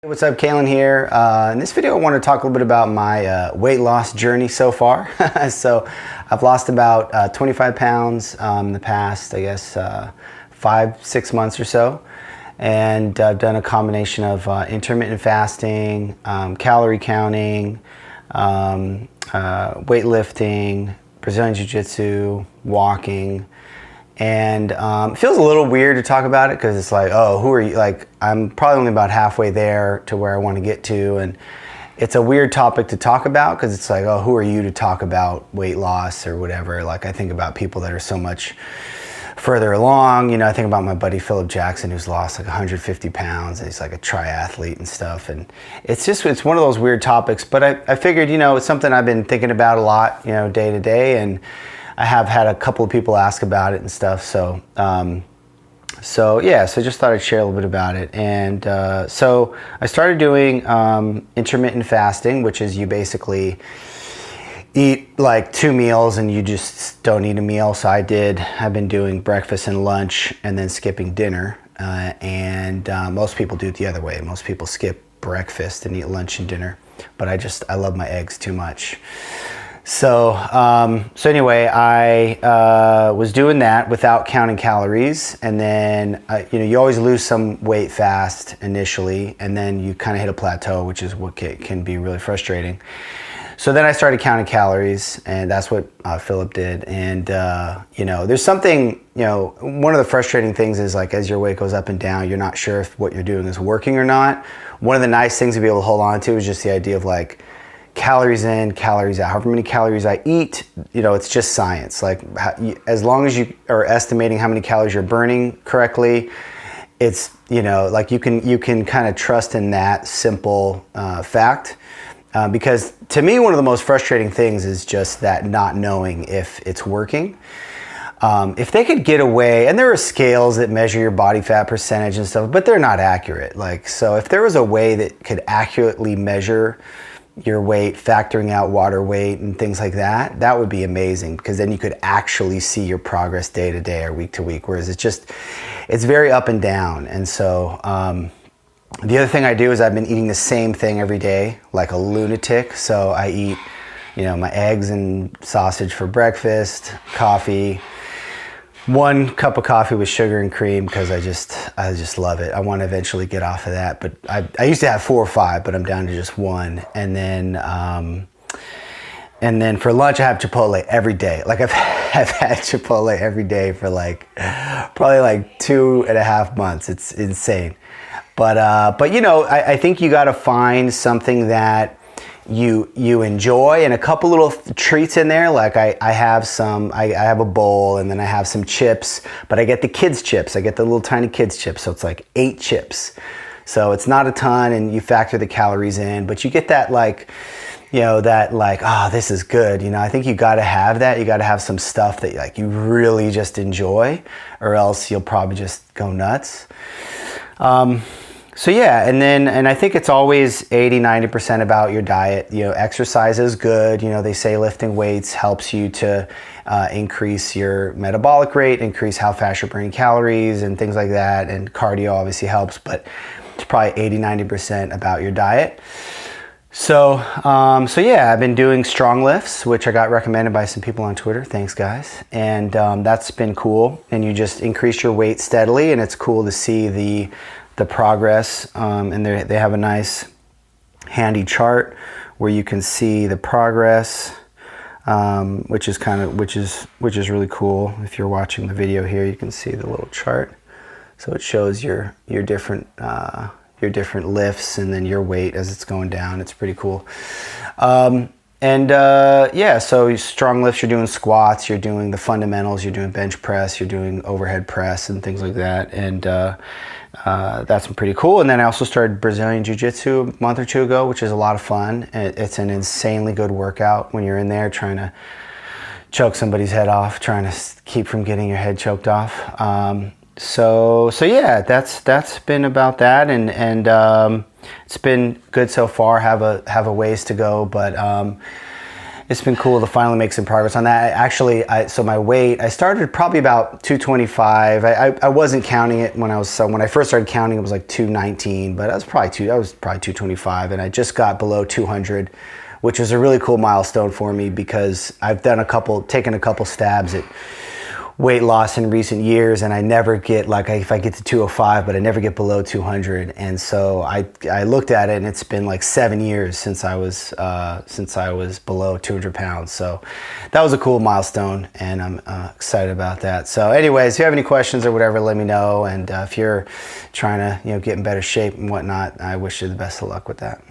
What's up, Kalen here. In this video I want to talk a little bit about my weight loss journey so far. So I've lost about 25 pounds in the past, I guess, 5-6 months or so. And I've done a combination of intermittent fasting, calorie counting, weightlifting, Brazilian Jiu-Jitsu, walking. And it feels a little weird to talk about it because it's like, oh, who are you? Like, I'm probably only about halfway there to where I want to get to. And it's a weird topic to talk about because it's like, oh, who are you to talk about weight loss or whatever? Like, I think about people that are so much further along. You know, I think about my buddy Philip Jackson, who's lost like 150 pounds. And he's like a triathlete and stuff. And it's one of those weird topics. But I figured, you know, it's something I've been thinking about a lot, you know, day to day. And I have had a couple of people ask about it and stuff, so so just thought I'd share a little bit about it. And so I started doing intermittent fasting, which is you basically eat like 2 meals and you just don't eat a meal. So I've been doing breakfast and lunch and then skipping dinner, and most people do it the other way. Most people skip breakfast and eat lunch and dinner, but I love my eggs too much. So anyway, I was doing that without counting calories, and then you always lose some weight fast initially, and then you kind of hit a plateau, which is what can be really frustrating. So then I started counting calories, and that's what Philip did. And there's something, one of the frustrating things is, like, as your weight goes up and down, you're not sure if what you're doing is working or not. One of the nice things to be able to hold on to is just the idea of, like, calories in, calories out. However many calories I eat, it's just science. Like, as long as you are estimating how many calories you're burning correctly, it's, like, you can kind of trust in that simple fact. Because to me, one of the most frustrating things is just that not knowing if it's working. If they could get away, and there are scales that measure your body fat percentage and stuff, but they're not accurate. Like, so if there was a way that could accurately measure your weight, factoring out water weight and things like that, that would be amazing, because then you could actually see your progress day to day or week to week, whereas it's very up and down. And so the other thing I do is I've been eating the same thing every day like a lunatic. So I eat my eggs and sausage for breakfast, coffee, 1 cup of coffee with sugar and cream, because I just love it. I want to eventually get off of that, but I used to have 4 or 5, but I'm down to just 1. And then for lunch I have Chipotle every day. Like, I've had Chipotle every day for probably 2.5 months. It's insane. But I think you got to find something that you enjoy, and a couple little treats in there. Like, I have a bowl, and then I have some chips, but I get the kids chips. I get the little tiny kids chips. So it's like 8 chips. So it's not a ton, and you factor the calories in, but you get that this is good. I think you got to have that. You got to have some stuff that you really just enjoy, or else you'll probably just go nuts. So yeah, and I think it's always 80-90% about your diet. Exercise is good. They say lifting weights helps you to increase your metabolic rate, increase how fast you're burning calories and things like that. And cardio obviously helps, but it's probably 80-90% about your diet. So yeah, I've been doing strong lifts, which I got recommended by some people on Twitter. Thanks, guys. And that's been cool. And you just increase your weight steadily, and it's cool to see the progress. And they have a nice handy chart where you can see the progress, which is really cool. If you're watching the video here, you can see the little chart. So it shows your different lifts and then your weight as it's going down. It's pretty cool. So strong lifts, you're doing squats, you're doing the fundamentals, you're doing bench press, you're doing overhead press and things like that. And that's been pretty cool. And then I also started Brazilian Jiu-Jitsu a month or 2 ago, which is a lot of fun. It's an insanely good workout when you're in there trying to choke somebody's head off, trying to keep from getting your head choked off. So yeah, that's been about that, and it's been good so far. Have a ways to go, but It's been cool to finally make some progress on that. So my weight, I started probably about 225. I wasn't counting it when I first started counting, it was like 219, but I was probably 225, and I just got below 200, which was a really cool milestone for me because I've taken a couple stabs at weight loss in recent years, and I never get if I get to 205, but I never get below 200. And so I looked at it, and it's been like 7 years since I was below 200 pounds. So that was a cool milestone, and I'm excited about that. So anyways, if you have any questions or whatever, let me know. And if you're trying to get in better shape and whatnot, I wish you the best of luck with that.